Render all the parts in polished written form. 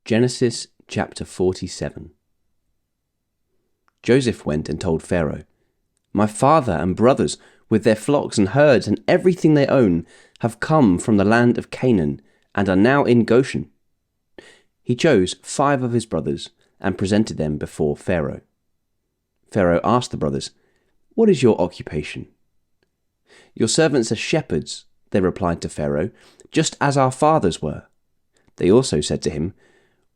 Genesis chapter 47. Joseph went and told Pharaoh, "My father and brothers, with their flocks and herds and everything they own, have come from the land of Canaan and are now in Goshen." He chose 5 of his brothers and presented them before Pharaoh. Pharaoh asked the brothers, "What is your occupation?" "Your servants are shepherds," they replied to Pharaoh, "just as our fathers were." They also said to him,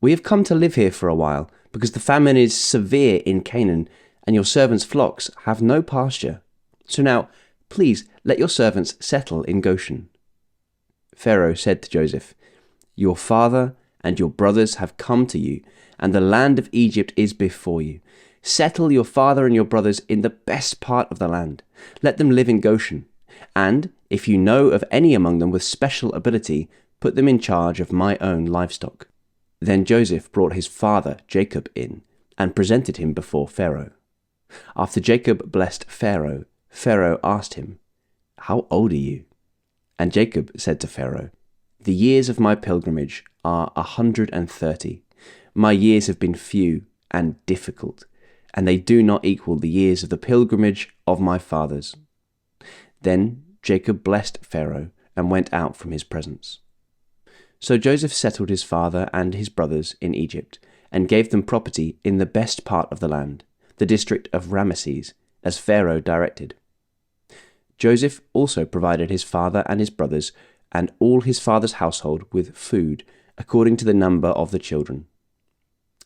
"We have come to live here for a while, because the famine is severe in Canaan, and your servants' flocks have no pasture. So now, please let your servants settle in Goshen." Pharaoh said to Joseph, "Your father and your brothers have come to you, and the land of Egypt is before you. Settle your father and your brothers in the best part of the land. Let them live in Goshen. And if you know of any among them with special ability, put them in charge of my own livestock." Then Joseph brought his father Jacob in and presented him before Pharaoh. After Jacob blessed Pharaoh, Pharaoh asked him, "How old are you?" And Jacob said to Pharaoh, "The years of my pilgrimage are 130. My years have been few and difficult, and they do not equal the years of the pilgrimage of my fathers." Then Jacob blessed Pharaoh and went out from his presence. So Joseph settled his father and his brothers in Egypt, and gave them property in the best part of the land, the district of Ramesses, as Pharaoh directed. Joseph also provided his father and his brothers and all his father's household with food, according to the number of the children.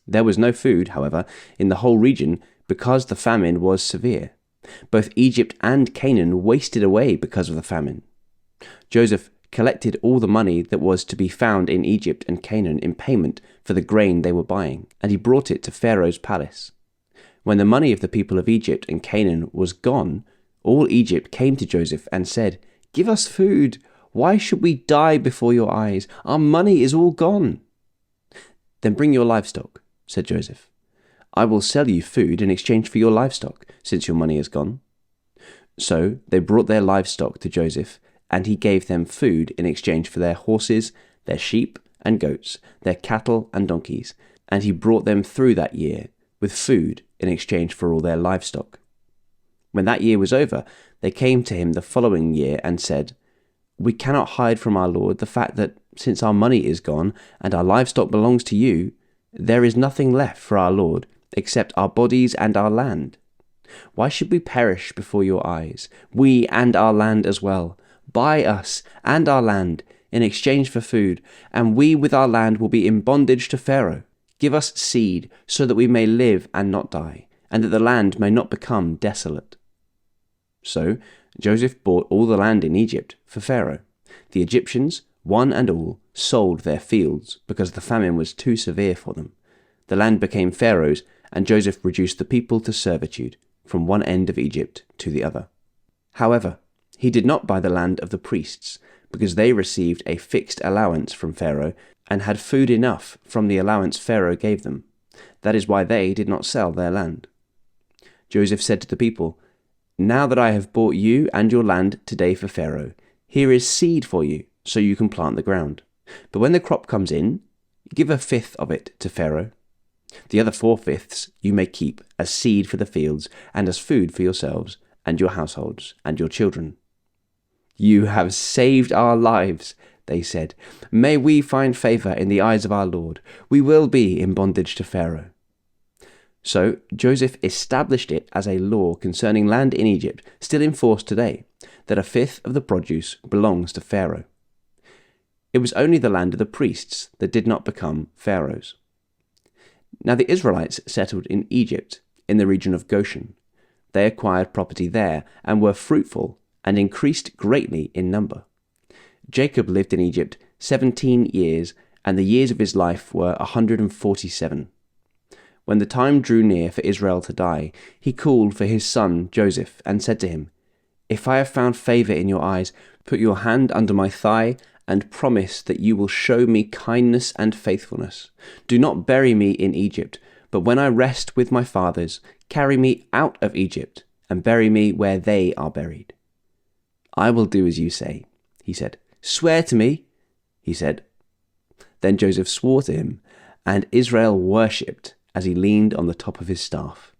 There was no food, however, in the whole region, because the famine was severe. Both Egypt and Canaan wasted away because of the famine. Joseph collected all the money that was to be found in Egypt and Canaan in payment for the grain they were buying, and he brought it to Pharaoh's palace. When the money of the people of Egypt and Canaan was gone, all Egypt came to Joseph and said, "Give us food. Why should we die before your eyes? Our money is all gone." "Then bring your livestock," said Joseph. "I will sell you food in exchange for your livestock, since your money is gone." So they brought their livestock to Joseph, and he gave them food in exchange for their horses, their sheep and goats, their cattle and donkeys, and he brought them through that year with food in exchange for all their livestock. When that year was over, they came to him the following year and said, "We cannot hide from our lord the fact that, since our money is gone and our livestock belongs to you, there is nothing left for our lord except our bodies and our land. Why should we perish before your eyes, we and our land as well? Buy us and our land in exchange for food, and we with our land will be in bondage to Pharaoh. Give us seed so that we may live and not die, and that the land may not become desolate." So Joseph bought all the land in Egypt for Pharaoh. The Egyptians, one and all, sold their fields because the famine was too severe for them. The land became Pharaoh's, and Joseph reduced the people to servitude from one end of Egypt to the other. However, he did not buy the land of the priests, because they received a fixed allowance from Pharaoh and had food enough from the allowance Pharaoh gave them. That is why they did not sell their land. Joseph said to the people, "Now that I have bought you and your land today for Pharaoh, here is seed for you, so you can plant the ground. But when the crop comes in, give 1/5 of it to Pharaoh. The other 4/5 you may keep as seed for the fields and as food for yourselves and your households and your children." "You have saved our lives," they said. "May we find favor in the eyes of our Lord. We will be in bondage to Pharaoh." So Joseph established it as a law concerning land in Egypt, still in force today, that 1/5 of the produce belongs to Pharaoh. It was only the land of the priests that did not become Pharaoh's. Now the Israelites settled in Egypt, in the region of Goshen. They acquired property there and were fruitful and increased greatly in number. Jacob lived in Egypt 17 years, and the years of his life were 147. When the time drew near for Israel to die, he called for his son Joseph and said to him, "If I have found favor in your eyes, put your hand under my thigh and promise that you will show me kindness and faithfulness. Do not bury me in Egypt, but when I rest with my fathers, carry me out of Egypt and bury me where they are buried." "I will do as you say," he said. "Swear to me," he said. Then Joseph swore to him, And Israel worshipped as he leaned on the top of his staff.